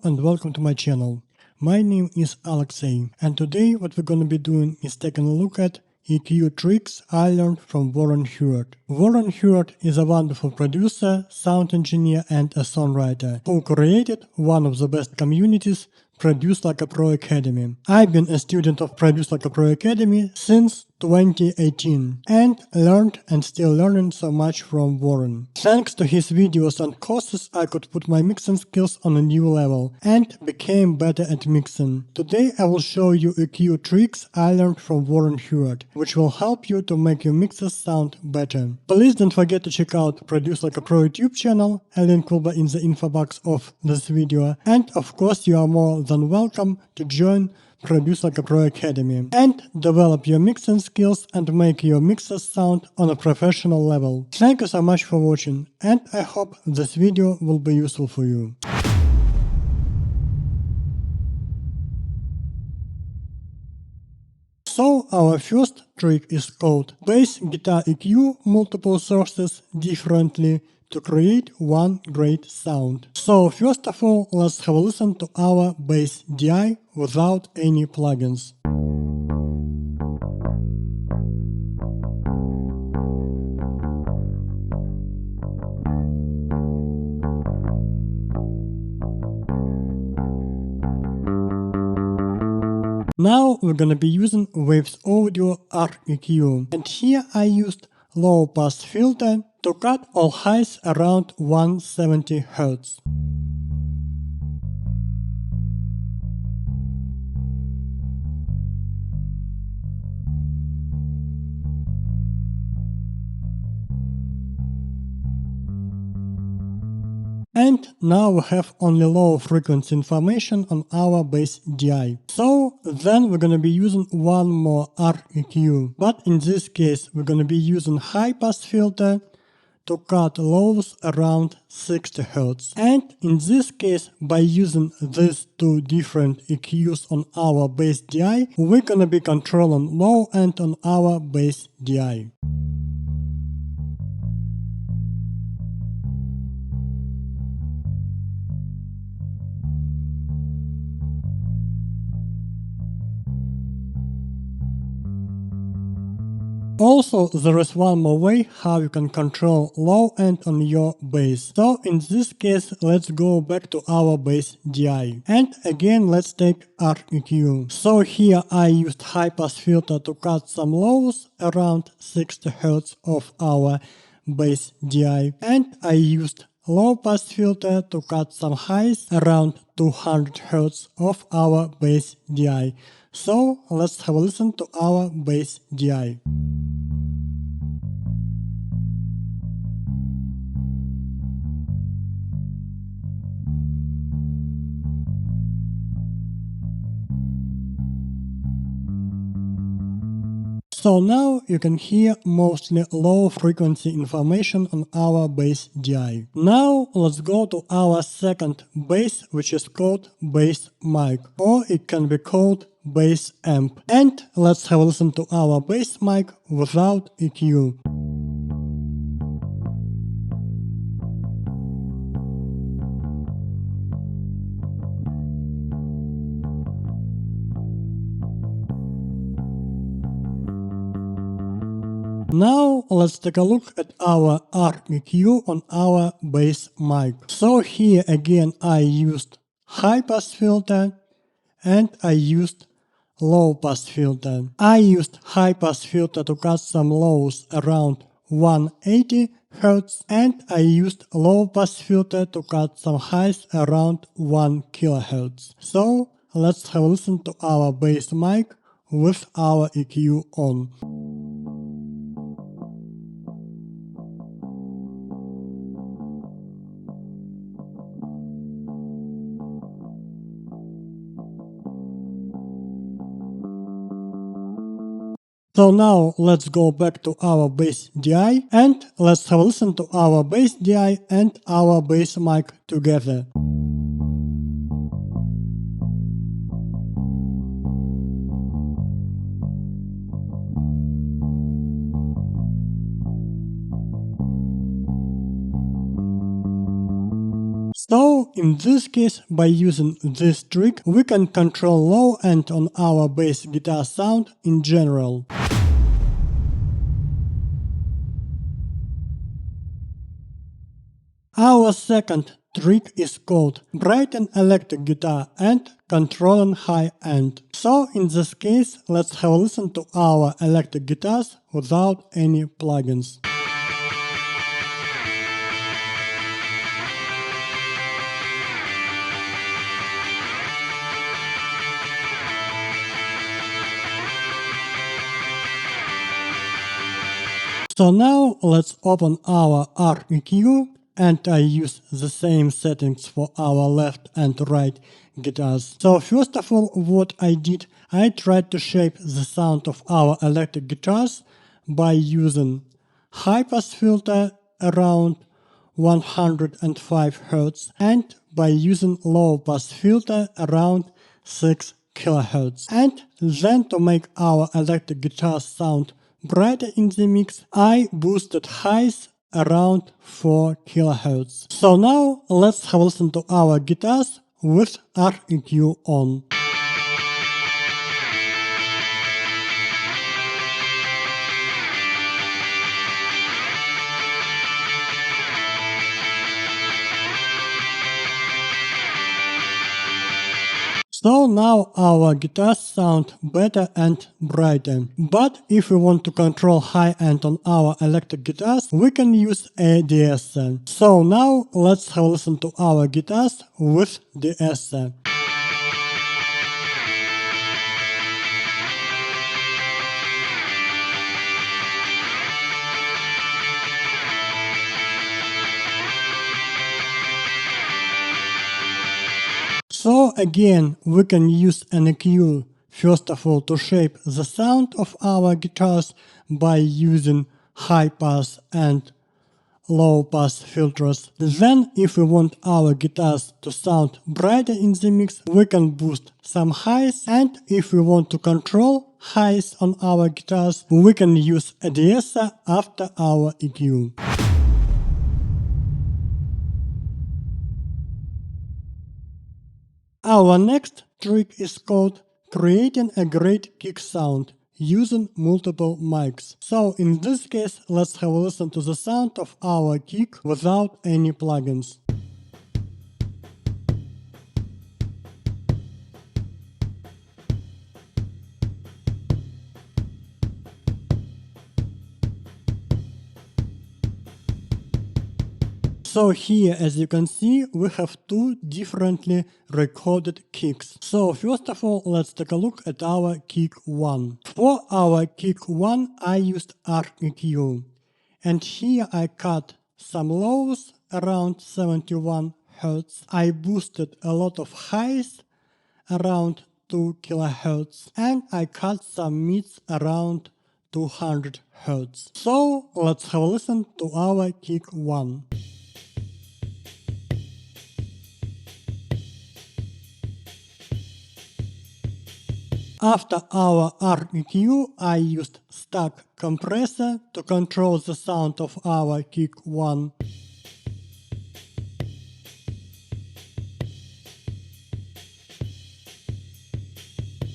Hello and welcome to my channel. My name is Alexey, and today what we're gonna be doing is taking a look at EQ tricks I learned from Warren Huart. Warren Huart is a wonderful producer, sound engineer and a songwriter who created one of the best communities, Produce Like a Pro Academy. I've been a student of Produce Like a Pro Academy since 2018 and learned and still learning so much from Warren. Thanks to his videos and courses, I could put my mixing skills on a new level and became better at mixing. Today I will show you EQ tricks I learned from Warren Huart, which will help you to make your mixes sound better. Please don't forget to check out Produce Like a Pro YouTube channel, a link will be in the info box of this video, and of course you are more than welcome to join Produce Like a Pro Academy and develop your mixing skills and make your mixes sound on a professional level. Thank you so much for watching, and I hope this video will be useful for you. So our first trick is called Bass Guitar EQ multiple sources differently to create one great sound. So first of all, let's have a listen to our bass DI without any plugins. Now we're gonna be using Waves Audio REQ, and here I used low pass filter to cut all highs around 170 Hz. And now we have only low frequency information on our bass DI. So then we're gonna be using one more REQ, but in this case we're gonna be using high pass filter to cut lows around 60 Hz. And in this case, by using these two different EQs on our bass DI, we're gonna be controlling low end on our bass DI. Also, there is one more way how you can control low end on your bass. So in this case, let's go back to our bass DI. And again, let's take REQ. So here I used high pass filter to cut some lows around 60 Hz of our bass DI. And I used low pass filter to cut some highs around 200 Hz of our bass DI. So let's have a listen to our bass DI. So now you can hear mostly low frequency information on our bass DI. Now let's go to our second bass, which is called bass mic, or it can be called bass amp. And let's have a listen to our bass mic without EQ. Now let's take a look at our REQ on our bass mic. So here again I used high pass filter and I used low pass filter. I used high pass filter to cut some lows around 180 Hz and I used low pass filter to cut some highs around 1 kHz. So let's have a listen to our bass mic with our EQ on. So now let's go back to our bass DI and let's have a listen to our bass DI and our bass mic together. So in this case, by using this trick, we can control low end on our bass guitar sound in general. Our second trick is called BRIGHTEN electric guitar and controlling high end. So in this case, let's have a listen to our electric guitars without any plugins. So now let's open our REQ, and I use the same settings for our left and right guitars. So first of all, what I did, I tried to shape the sound of our electric guitars by using high pass filter around 105 Hz and by using low pass filter around 6 kHz. And then to make our electric guitars sound brighter in the mix, I boosted highs around 4 kHz. So now let's have a listen to our guitars with REQ on. So now our guitars sound better and brighter. But if we want to control high end on our electric guitars, we can use a de-esser. So now let's have a listen to our guitars with de-esser. So again, we can use an EQ first of all to shape the sound of our guitars by using high pass and low pass filters. Then if we want our guitars to sound brighter in the mix, we can boost some highs, and if we want to control highs on our guitars, we can use a de-esser after our EQ. Our next trick is called creating a great kick sound using multiple mics. So in this case, let's have a listen to the sound of our kick without any plugins. So here, as you can see, we have two differently recorded kicks. So first of all, let's take a look at our kick 1. For our kick 1, I used REQ. And here I cut some lows around 71 Hz. I boosted a lot of highs around 2 kHz. And I cut some mids around 200 Hz. So let's have a listen to our kick 1. After our REQ, I used stack compressor to control the sound of our kick 1.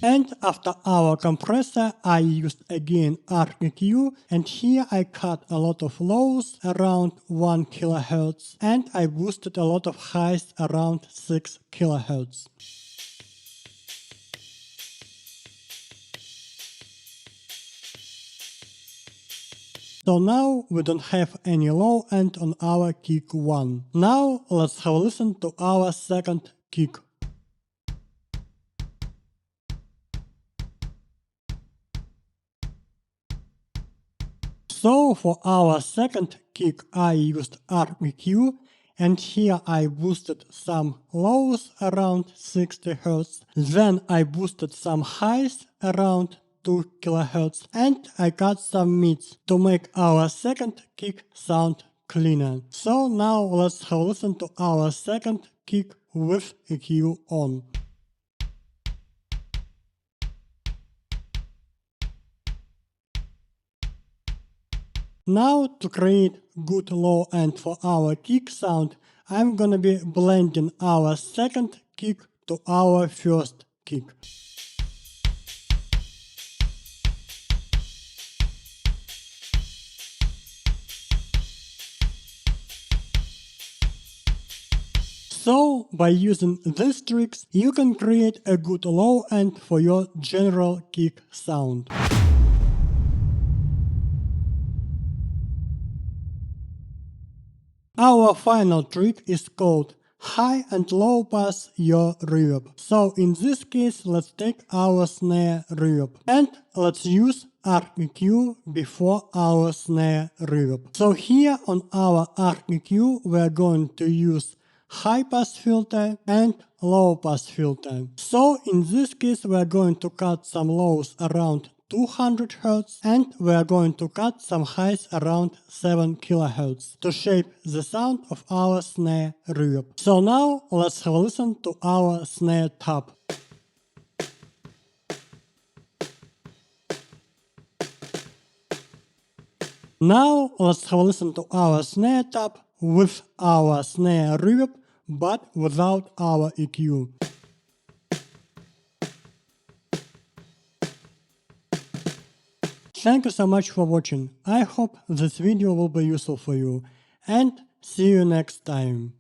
And after our compressor, I used again REQ, and here I cut a lot of lows around 1 kHz, and I boosted a lot of highs around 6 kHz. So now we don't have any low end on our kick 1. Now let's have a listen to our second kick. So for our second kick I used REQ, and here I boosted some lows around 60 Hz, then I boosted some highs around 2 kHz, and I cut some mids to make our second kick sound cleaner. So now let's have a listen to our second kick with EQ on. Now to create good low end for our kick sound, I'm gonna be blending our second kick to our first kick. So, by using these tricks, you can create a good low end for your general kick sound. Our final trick is called high and low pass your reverb. So in this case, let's take our snare reverb and let's use REQ before our snare reverb. So here on our REQ we're going to use high pass filter and low pass filter. So in this case we're going to cut some lows around 200 Hz and we are going to cut some highs around 7 kHz to shape the sound of our snare reverb. So now let's have a listen to our snare tab. Now let's have a listen to our snare tab with our snare reverb but without our EQ. Thank you so much for watching. I hope this video will be useful for you and see you next time.